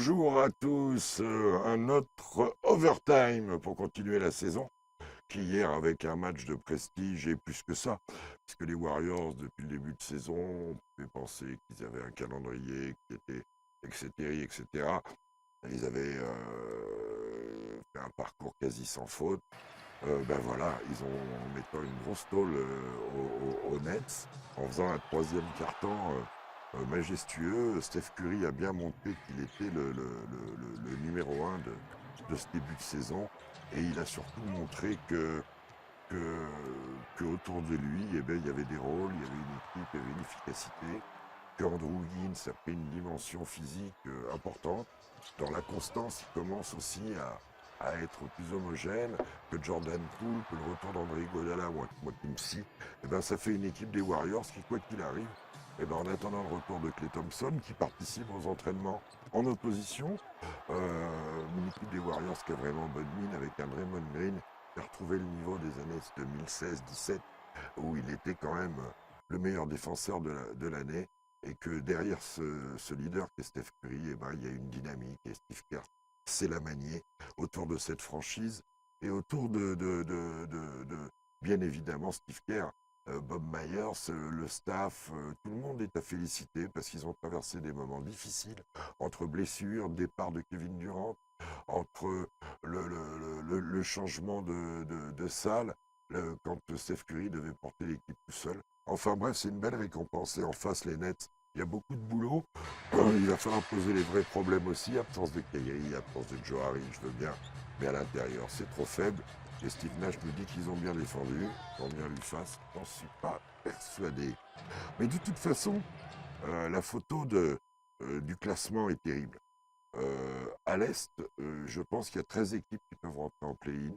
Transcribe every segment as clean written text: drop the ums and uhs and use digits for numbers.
Bonjour à tous, un autre overtime pour continuer la saison, qui hier avec un match de prestige et plus que ça, puisque les Warriors depuis le début de saison, on pouvait penser qu'ils avaient un calendrier qui était etc. etc. Ils avaient fait un parcours quasi sans faute. Ben voilà, ils ont en mettant une grosse tôle aux Nets, en faisant un troisième carton majestueux. Steph Curry a bien montré qu'il était le numéro un de ce début de saison. Et il a surtout montré que, que autour de lui, eh ben, il y avait des rôles, il y avait une équipe, il y avait une efficacité. Que Andrew Wiggins a pris une dimension physique importante. Dans la constance, il commence aussi à être plus homogène. Que Jordan Poole, que le retour d'André Iguodala, moi qui me scie, eh ben, ça fait une équipe des Warriors qui, quoi qu'il arrive, eh ben, en attendant le retour de Klay Thompson, qui participe aux entraînements en opposition, une équipe des Warriors qui a vraiment bonne mine avec un Draymond Green qui a retrouvé le niveau des années 2016-17, où il était quand même le meilleur défenseur de l'année, et que derrière ce leader qui est Steph Curry, eh ben, il y a une dynamique, et Steve Kerr sait la manier autour de cette franchise, et autour bien évidemment, Steve Kerr, Bob Myers, le staff, tout le monde est à féliciter parce qu'ils ont traversé des moments difficiles, entre blessures, départ de Kevin Durant, entre le changement de salle, quand Steph Curry devait porter l'équipe tout seul. Enfin bref, c'est une belle récompense. Et en face, les Nets, il y a beaucoup de boulot. Il va falloir poser les vrais problèmes aussi. Absence de Kyrie, absence de Joe Harris, je veux bien. Mais à l'intérieur, c'est trop faible. Et Steve Nash nous dit qu'ils ont bien défendu. Tant bien lui fasse. J'en suis pas persuadé. Mais de toute façon, la photo du classement est terrible. À l'Est, je pense qu'il y a 13 équipes qui peuvent rentrer en play-in.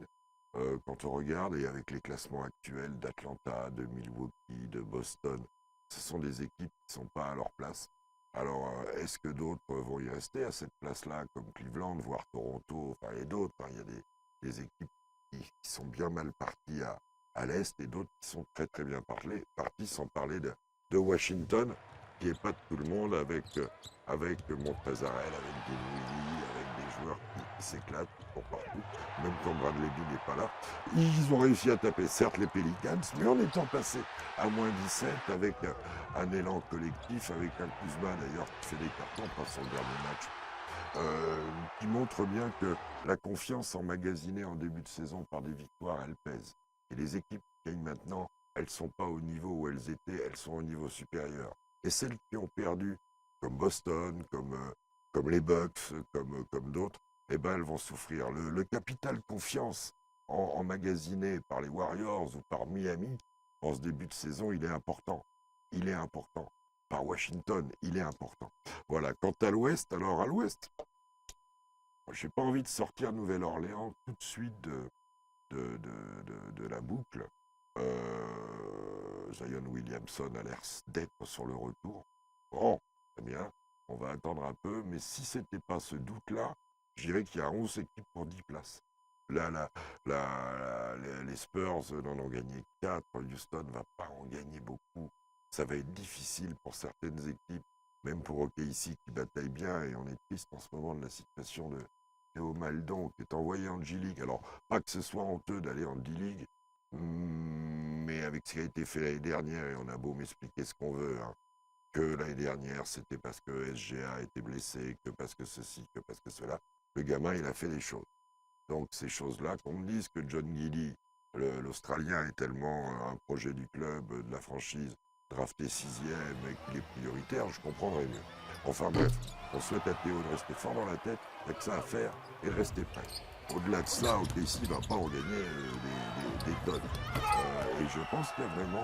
Quand on regarde, et avec les classements actuels d'Atlanta, de Milwaukee, de Boston, ce sont des équipes qui ne sont pas à leur place. Alors, est-ce que d'autres vont y rester à cette place-là, comme Cleveland, voire Toronto, enfin, et d'autres, hein. Il y a des équipes qui sont bien mal parties à l'Est, et d'autres qui sont très très bien parties, sans parler de Washington, qui n'est pas de tout le monde, avec Montrezarel, avec Dinwiddie, avec des joueurs qui s'éclatent pour partout, même quand Bradley Beal n'est pas là. Ils ont réussi à taper, certes, les Pelicans, mais en étant passés à -17, avec un élan collectif, avec un Kuzma d'ailleurs qui fait des cartons par son dernier match, qui montre bien que la confiance emmagasinée en début de saison par des victoires, elle pèse. Et les équipes qui gagnent maintenant, elles ne sont pas au niveau où elles étaient, elles sont au niveau supérieur. Et celles qui ont perdu, comme Boston, comme les Bucks, comme d'autres, eh ben elles vont souffrir. Le capital confiance emmagasiné par les Warriors ou par Miami en ce début de saison, il est important. Il est important. Par Washington, il est important. Voilà. Quant à l'Ouest, alors à l'Ouest, j'ai pas envie de sortir Nouvelle-Orléans tout de suite de la boucle. Zion Williamson a l'air d'être sur le retour. Bon, très bien, on va attendre un peu, mais si c'était pas ce doute-là, je dirais qu'il y a 11 équipes pour 10 places. Là, les Spurs n'en ont gagné 4, Houston va pas en gagner beaucoup. Ça va être difficile pour certaines équipes, même pour OKC qui bataille bien, et on est triste en ce moment de la situation de Théo Maldon qui est envoyé en G-League. Alors, pas que ce soit honteux d'aller en D-League, mais avec ce qui a été fait l'année dernière, et on a beau m'expliquer ce qu'on veut, hein, que l'année dernière, c'était parce que SGA était blessé, que parce que ceci, que parce que cela, le gamin, il a fait des choses. Donc, ces choses-là, qu'on me dise que John Giddy, l'Australien, est tellement un projet du club, de la franchise, drafté sixième et qu'il est prioritaire, je comprendrais mieux. Enfin bref, on souhaite à Théo de rester fort dans la tête, il n'y a que ça à faire, et de rester prêt. Au-delà de ça, OKC ne va pas en gagner des tonnes. Et je pense qu'il y a vraiment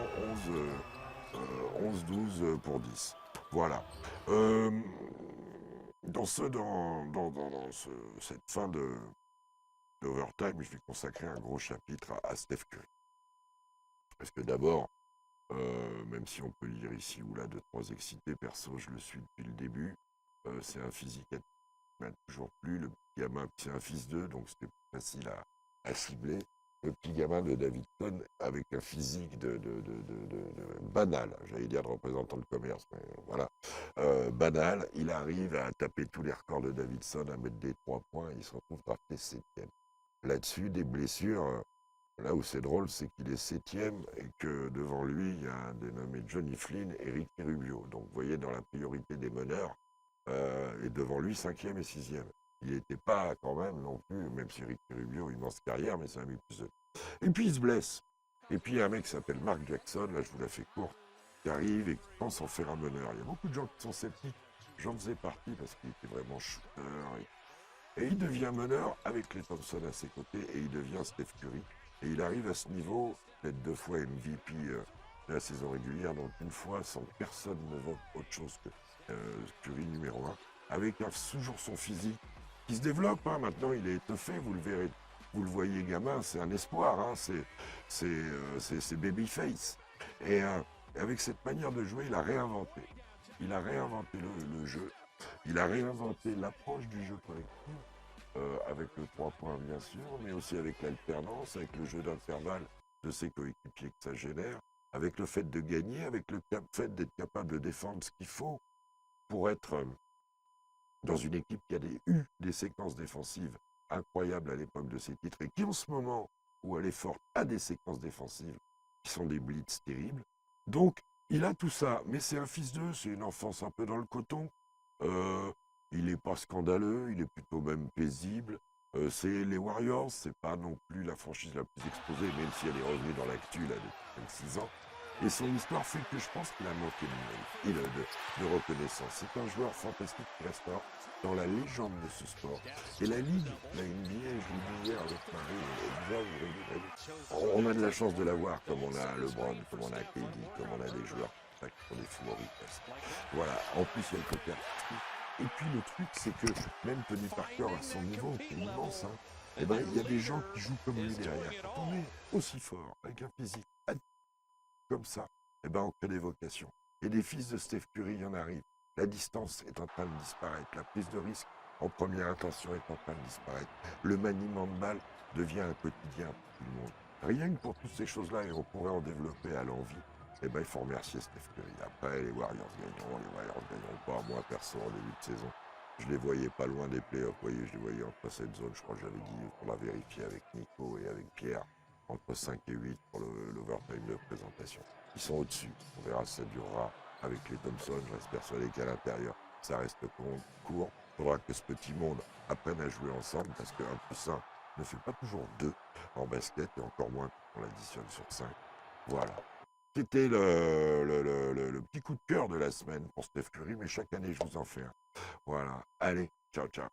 11-12 pour 10. Voilà. Euh, cette fin d'Overtime, je vais consacrer un gros chapitre à Steph Curry. Parce que d'abord, même si on peut lire ici ou là deux, trois excités, perso, je le suis depuis le début. C'est un physique qui m'a toujours plu. Le petit gamin, c'est un fils d'eux, donc c'était plus facile à cibler. le petit gamin de Davidson avec un physique banal, j'allais dire de représentant de commerce, mais voilà, banal, il arrive à taper tous les records de Davidson, à mettre des 3 points, il se retrouve drafté 7e. Là-dessus, des blessures, là où c'est drôle, c'est qu'il est 7e et que devant lui, il y a un dénommé Johnny Flynn et Ricky Rubio. Donc vous voyez, dans la priorité des meneurs, et devant lui, 5e et 6e. Il n'était pas quand même non plus, même si Ricky Rubio, immense carrière, mais c'est un mis plus. Et puis il se blesse. Et puis il y a un mec qui s'appelle Mark Jackson, là je vous la fais courte, qui arrive et qui pense en faire un meneur. Il y a beaucoup de gens qui sont sceptiques. J'en faisais partie parce qu'il était vraiment shooter. Et il devient meneur avec les Thompson à ses côtés et il devient Steph Curry. Et il arrive à ce niveau, d'être 2 fois MVP de la saison régulière, donc une fois sans que personne ne vote autre chose que Curry numéro 1, avec toujours son physique qui se développe. Maintenant, il est étoffé, vous le verrez. Vous le voyez gamin, c'est un espoir, c'est babyface. Et avec cette manière de jouer, il a réinventé. Il a réinventé le jeu. Il a réinventé l'approche du jeu collectif, avec le 3 points bien sûr, mais aussi avec l'alternance, avec le jeu d'intervalle de ses coéquipiers que ça génère, avec le fait de gagner, avec le fait d'être capable de défendre ce qu'il faut pour être dans une équipe qui a eu des séquences défensives incroyables à l'époque de ses titres et qui en ce moment, où elle est forte, a des séquences défensives qui sont des blitz terribles. Donc, il a tout ça, mais c'est un fils d'eux, c'est une enfance un peu dans le coton. Euh, il n'est pas scandaleux, il est plutôt même paisible. C'est les Warriors, c'est pas non plus la franchise la plus exposée, même si elle est revenue dans l'actu là depuis 26 ans. Et son histoire fait que je pense qu'il a manqué de reconnaissance. C'est un joueur fantastique qui restera dans la légende de ce sport. Et la Ligue, la NBA, je l'ai dit hier avec Paris, on a de la chance de l'avoir, comme on a LeBron, comme on a KD, comme on a des joueurs qui sont des favoris. Voilà, en plus il y a le côté artistique. Et puis le truc, c'est que même Tony Parker à son niveau, qui est immense, eh ben, il y a des gens qui jouent comme lui derrière. Quand on est aussi fort, avec un physique comme ça, eh ben, on crée des vocations. Et des fils de Steph Curry, il y en arrive. La distance est en train de disparaître. La prise de risque en première intention est en train de disparaître. Le maniement de balle devient un quotidien pour tout le monde. Rien que pour toutes ces choses-là, et on pourrait en développer à l'envie, eh ben, il faut remercier Steph Curry. Après, les Warriors gagneront pas. Moi, perso, en début de saison, je les voyais pas loin des playoffs. Vous voyez, je les voyais entre cette zone, je crois que j'avais dit, on l'a vérifié avec Nico et avec Pierre, entre 5 et 8 pour l'overtime de présentation. Ils sont au-dessus. On verra si ça durera avec les Thompson. Je reste persuadé qu'à l'intérieur, ça reste court. Il faudra que ce petit monde apprenne à jouer ensemble parce que 1+1 ne fait pas toujours 2 en basket et encore moins quand on l'additionne sur 5. Voilà. C'était le petit coup de cœur de la semaine pour Steph Curry, mais chaque année, je vous en fais un. Voilà. Allez, ciao, ciao.